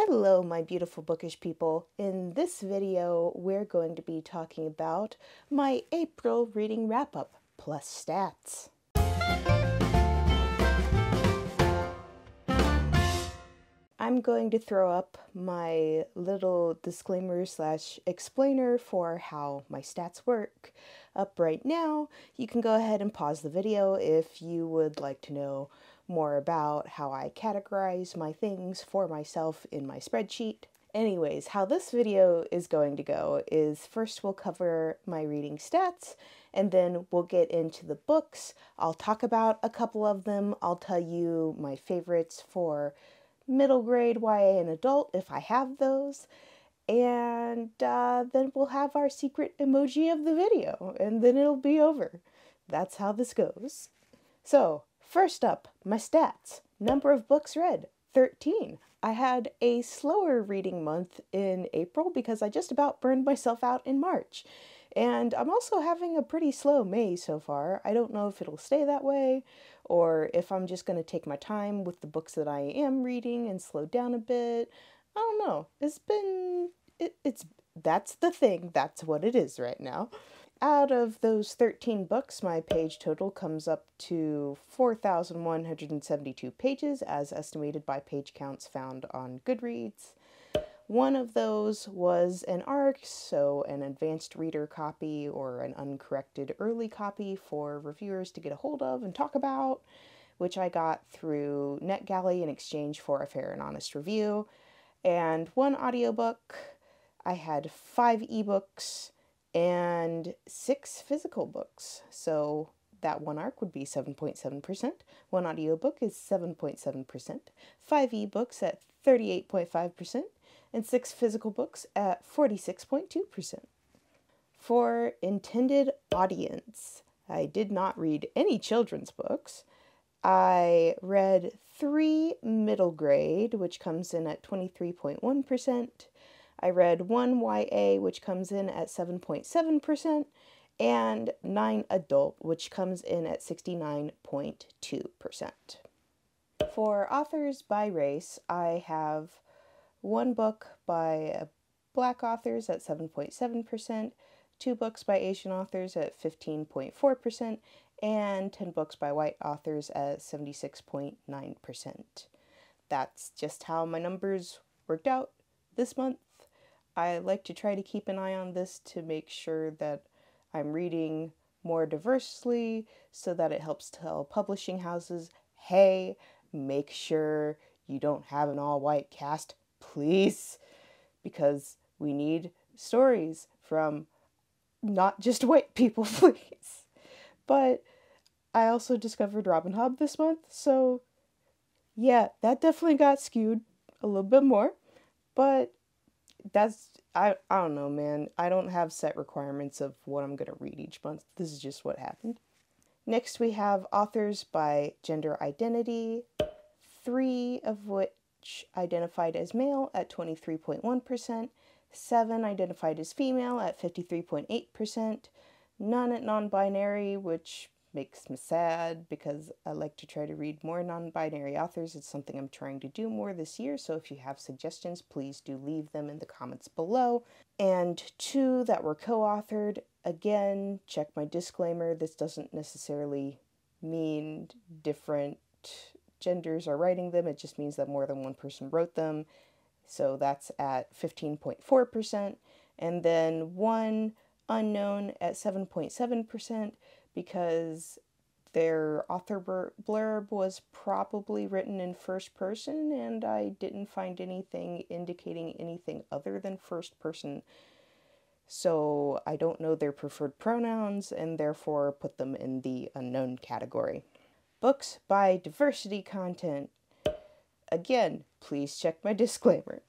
Hello, my beautiful bookish people. In this video, we're going to be talking about my April reading wrap-up plus stats. I'm going to throw up my little disclaimer slash explainer for how my stats work up right now. You can go ahead and pause the video if you would like to know more about how I categorize my things for myself in my spreadsheet. Anyways, how this video is going to go is first we'll cover my reading stats, and then we'll get into the books. I'll talk about a couple of them. I'll tell you my favorites for middle grade, YA, and adult if I have those. And then we'll have our secret emoji of the video, and then it'll be over. That's how this goes. So, first up, my stats. Number of books read, 13. I had a slower reading month in April because I just about burned myself out in March. And I'm also having a pretty slow May so far. I don't know if it'll stay that way or if I'm just going to take my time with the books that I am reading and slow down a bit. I don't know. That's the thing. That's what it is right now. Out of those 13 books, my page total comes up to 4,172 pages as estimated by page counts found on Goodreads. One of those was an ARCS, so an advanced reader copy or an uncorrected early copy for reviewers to get a hold of and talk about, which I got through NetGalley in exchange for a fair and honest review. And one audiobook. I had 5 ebooks and 6 physical books. So that one ARC would be 7.7%. One audiobook is 7.7%. 5 ebooks at 38.5%. And 6 physical books at 46.2%. For intended audience, I did not read any children's books. I read 3 middle grade, which comes in at 23.1%. I read 1 YA, which comes in at 7.7%, and 9 adult, which comes in at 69.2%. For authors by race, I have 1 book by Black authors at 7.7%, 2 books by Asian authors at 15.4%, and 10 books by white authors at 76.9%. That's just how my numbers worked out this month. I like to try to keep an eye on this to make sure that I'm reading more diversely so that it helps tell publishing houses, hey, make sure you don't have an all-white cast, please, because we need stories from not just white people, please. But I also discovered Robin Hobb this month, so yeah, that definitely got skewed a little bit more, but I don't know, man. I don't have set requirements of what I'm going to read each month. This is just what happened. Next, we have authors by gender identity, 3 of which identified as male at 23.1%, 7 identified as female at 53.8%, none at non-binary, which makes me sad because I like to try to read more non-binary authors. It's something I'm trying to do more this year, so if you have suggestions, please do leave them in the comments below. And 2 that were co-authored. Again, check my disclaimer. This doesn't necessarily mean different genders are writing them. It just means that more than one person wrote them. So that's at 15.4%. And then 1 unknown at 7.7%. Because their author blurb was probably written in first person, and I didn't find anything indicating anything other than first person. So I don't know their preferred pronouns, and therefore put them in the unknown category. Books by diversity content. Again, please check my disclaimer.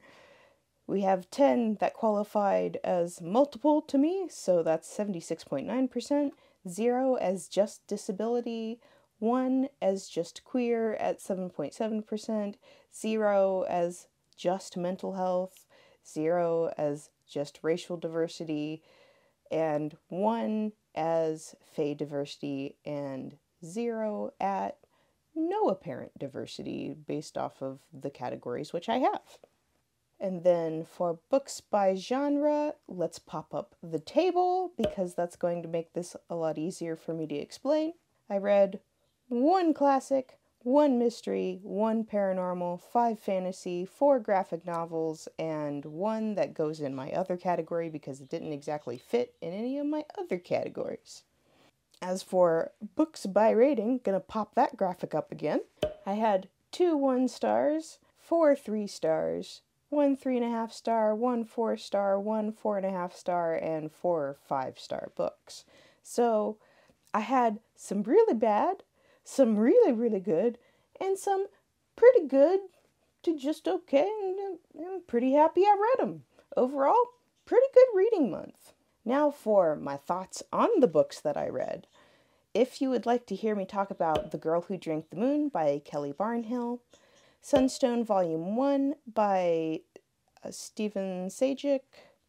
We have 10 that qualified as multiple to me, so that's 76.9%. 0 as just disability, 1 as just queer at 7.7%, 0 as just mental health, 0 as just racial diversity, and 1 as fey diversity, and 0 at no apparent diversity based off of the categories which I have. And then for books by genre, let's pop up the table because that's going to make this a lot easier for me to explain. I read 1 classic, 1 mystery, 1 paranormal, 5 fantasy, 4 graphic novels, and 1 that goes in my other category because it didn't exactly fit in any of my other categories. As for books by rating, gonna pop that graphic up again. I had 2 1 stars, 4 3 stars, 1 3.5 star, 1 4 star, 1 4.5 star, and 4 5-star books. So I had some really bad, some really, really good, and some pretty good to just okay, and I'm pretty happy I read them. Overall, pretty good reading month. Now for my thoughts on the books that I read. If you would like to hear me talk about The Girl Who Drank the Moon by Kelly Barnhill, Sunstone Volume 1 by Stephen Sajic,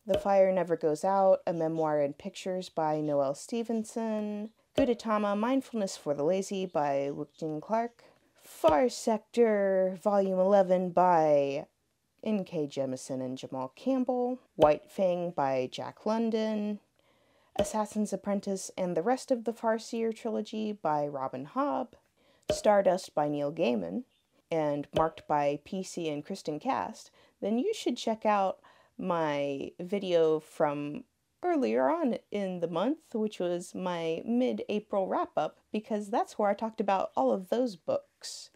The Fire Never Goes Out, A Memoir in Pictures by Noelle Stevenson, Gudetama, Mindfulness for the Lazy by Wookjin Clark, Far Sector Volume 11 by N.K. Jemisin and Jamal Campbell, White Fang by Jack London, Assassin's Apprentice and the Rest of the Farseer Trilogy by Robin Hobb, Stardust by Neil Gaiman, and marked by PC and Kristen Cast, then you should check out my video from earlier on in the month, which was my mid-April wrap-up, because that's where I talked about all of those books.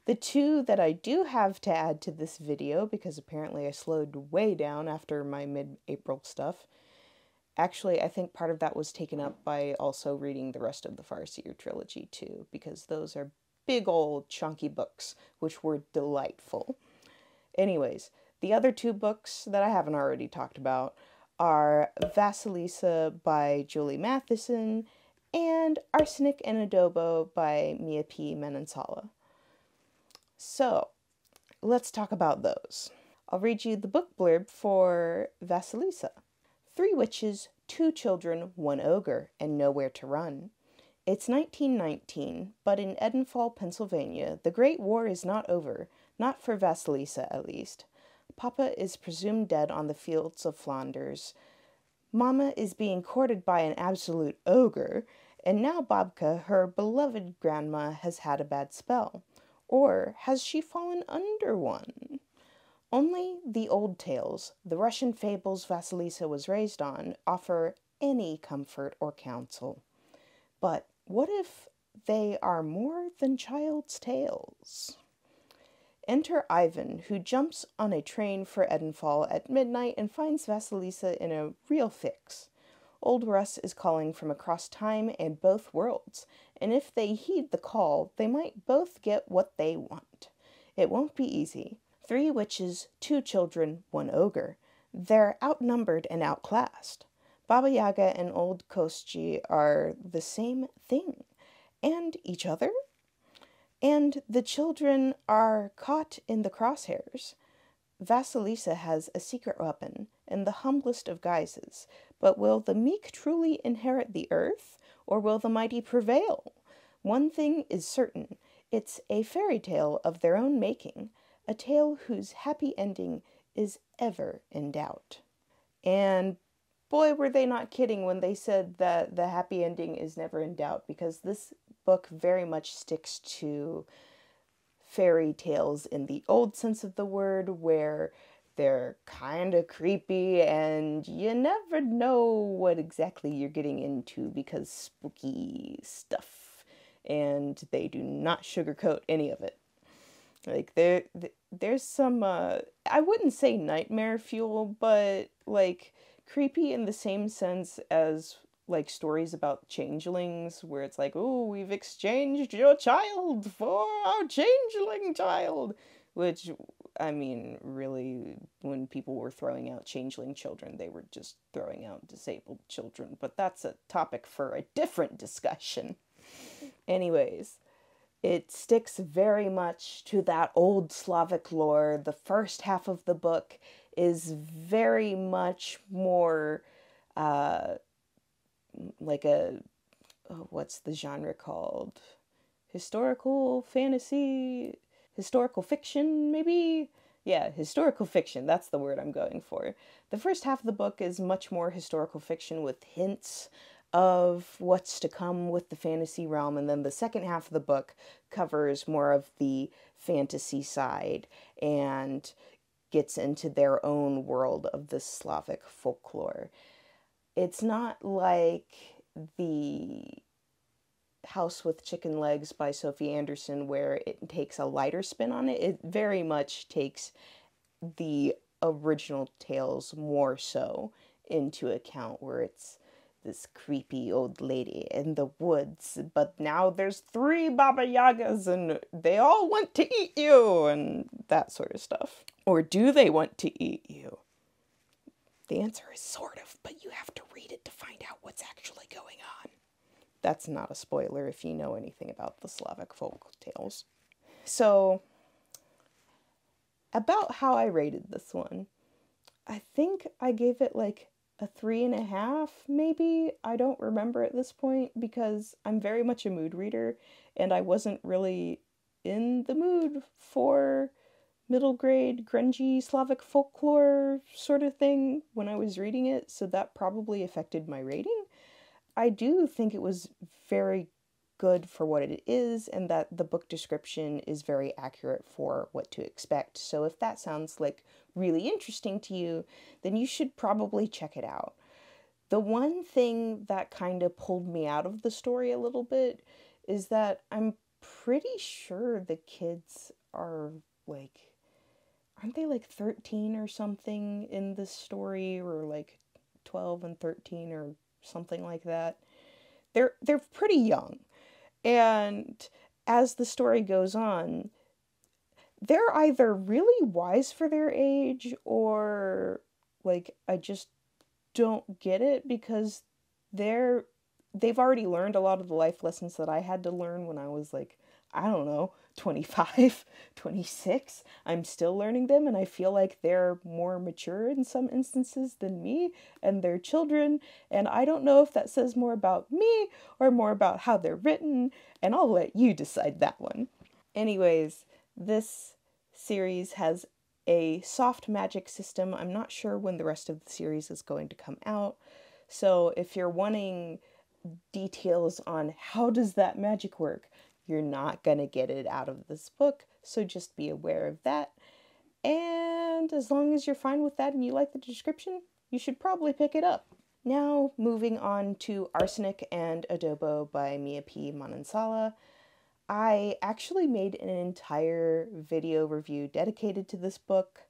The 2 that I do have to add to this video, because apparently I slowed way down after my mid-April stuff. Actually, I think part of that was taken up by also reading the rest of the Farseer Trilogy too, because those are big old chunky books, which were delightful. Anyways, the other 2 books that I haven't already talked about are Vasilisa by Julie Mathison and Arsenic and Adobo by meeeee Manansala. So, let's talk about those. I'll read you the book blurb for Vasilisa. 3 witches, 2 children, 1 ogre, and nowhere to run. It's 1919, but in Edenfall, Pennsylvania, the Great War is not over, not for Vasilisa at least. Papa is presumed dead on the fields of Flanders. Mama is being courted by an absolute ogre, and now Babka, her beloved grandma, has had a bad spell. Or has she fallen under one? Only the old tales, the Russian fables Vasilisa was raised on, offer any comfort or counsel. But what if they are more than child's tales? Enter Ivan, who jumps on a train for Edenfall at midnight and finds Vasilisa in a real fix. Old Russ is calling from across time and both worlds, and if they heed the call, they might both get what they want. It won't be easy. 3 witches, 2 children, 1 ogre. They're outnumbered and outclassed. Baba Yaga and Old Kostji are the same thing. And each other? And the children are caught in the crosshairs. Vasilisa has a secret weapon, in the humblest of guises. But will the meek truly inherit the earth, or will the mighty prevail? One thing is certain. It's a fairy tale of their own making, a tale whose happy ending is ever in doubt. And boy, were they not kidding when they said that the happy ending is never in doubt, because this book very much sticks to fairy tales in the old sense of the word, where they're kind of creepy and you never know what exactly you're getting into because spooky stuff, and they do not sugarcoat any of it. Like, there's some, I wouldn't say nightmare fuel, but, like, creepy in the same sense as, like, stories about changelings, where it's like, oh, we've exchanged your child for our changeling child. Which, I mean, really, when people were throwing out changeling children, they were just throwing out disabled children. But that's a topic for a different discussion. Anyways, it sticks very much to that old Slavic lore. The first half of the book is very much more like a, what's the genre called? Historical fantasy, historical fiction, maybe? Yeah, historical fiction, that's the word I'm going for. The first half of the book is much more historical fiction with hints of what's to come with the fantasy realm, and then the second half of the book covers more of the fantasy side and gets into their own world of the Slavic folklore. It's not like the House with Chicken Legs by Sophie Anderson, where it takes a lighter spin on it. It very much takes the original tales more so into account, where it's this creepy old lady in the woods, but now there's 3 Baba Yagas and they all want to eat you, and that sort of stuff. Or do they want to eat you? The answer is sort of, but you have to read it to find out what's actually going on. That's not a spoiler if you know anything about the Slavic folk tales. So, about how I rated this one. I think I gave it like a 3.5, maybe. I don't remember at this point because I'm very much a mood reader and I wasn't really in the mood for middle grade grungy Slavic folklore sort of thing when I was reading it, so that probably affected my rating. I do think it was very good for what it is, and that the book description is very accurate for what to expect. So if that sounds like really interesting to you, then you should probably check it out. The one thing that kind of pulled me out of the story a little bit is that I'm pretty sure the kids are like, aren't they like 13 or something in this story, or like 12 and 13 or something like that. They're pretty young. And as the story goes on, they're either really wise for their age, or like I just don't get it, because they've already learned a lot of the life lessons that I had to learn when I was like, I don't know, 25, 26. I'm still learning them, and I feel like they're more mature in some instances than me, and they're children, and I don't know if that says more about me or more about how they're written, and I'll let you decide that one. Anyways, this series has a soft magic system. I'm not sure when the rest of the series is going to come out, so if you're wanting details on how does that magic work, you're not going to get it out of this book, so just be aware of that. And as long as you're fine with that and you like the description, you should probably pick it up. Now, moving on to Arsenic and Adobo by meeeee Manansala. I actually made an entire video review dedicated to this book,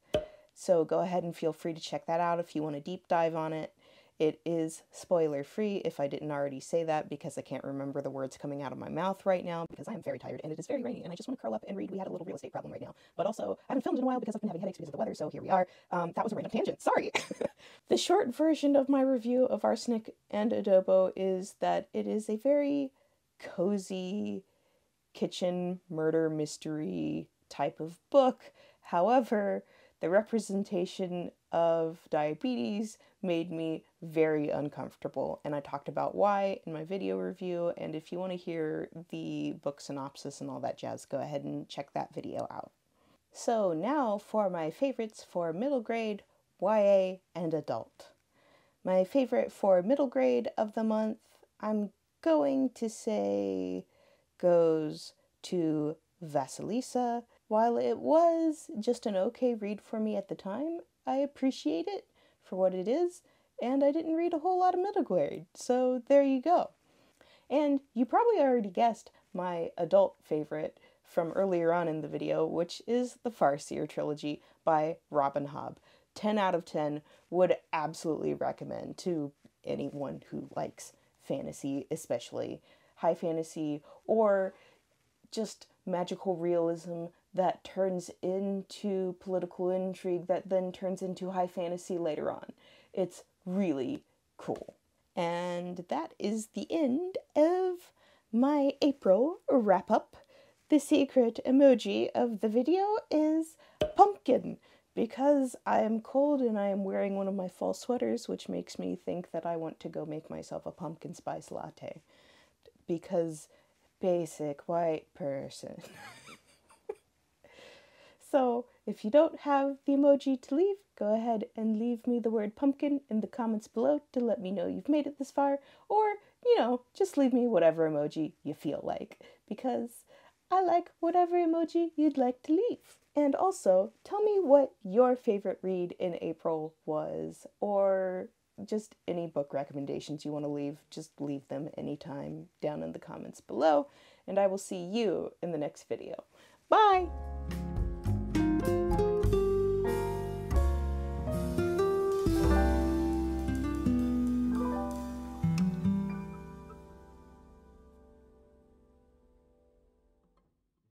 so go ahead and feel free to check that out if you want a deep dive on it. It is spoiler-free, if I didn't already say that, because I can't remember the words coming out of my mouth right now, because I am very tired, and it is very rainy, and I just want to curl up and read. We had a little real estate problem right now, but also, I haven't filmed in a while because I've been having headaches because of the weather, so here we are. That was a random tangent, sorry! The short version of my review of Arsenic and Adobo is that it is a very cozy kitchen murder mystery type of book. However, the representation of diabetes made me very uncomfortable, and I talked about why in my video review, and if you want to hear the book synopsis and all that jazz, go ahead and check that video out. So now for my favorites for middle grade, YA, and adult. My favorite for middle grade of the month, I'm going to say, goes to Vasilisa. While it was just an okay read for me at the time, I appreciate it for what it is, and I didn't read a whole lot of middle grade, so there you go. And you probably already guessed my adult favorite from earlier on in the video, which is the Farseer trilogy by Robin Hobb. 10 out of 10, would absolutely recommend to anyone who likes fantasy, especially high fantasy, or just magical realism that turns into political intrigue that then turns into high fantasy later on. It's really cool. And that is the end of my April wrap-up. The secret emoji of the video is pumpkin, because I am cold and I am wearing one of my fall sweaters, which makes me think that I want to go make myself a pumpkin spice latte. Because basic white person. So, If you don't have the emoji to leave, go ahead and leave me the word pumpkin in the comments below to let me know you've made it this far, or, just leave me whatever emoji you feel like, because I like whatever emoji you'd like to leave. And also, tell me what your favorite read in April was, or just any book recommendations you want to leave. Just leave them anytime down in the comments below, and I will see you in the next video. Bye!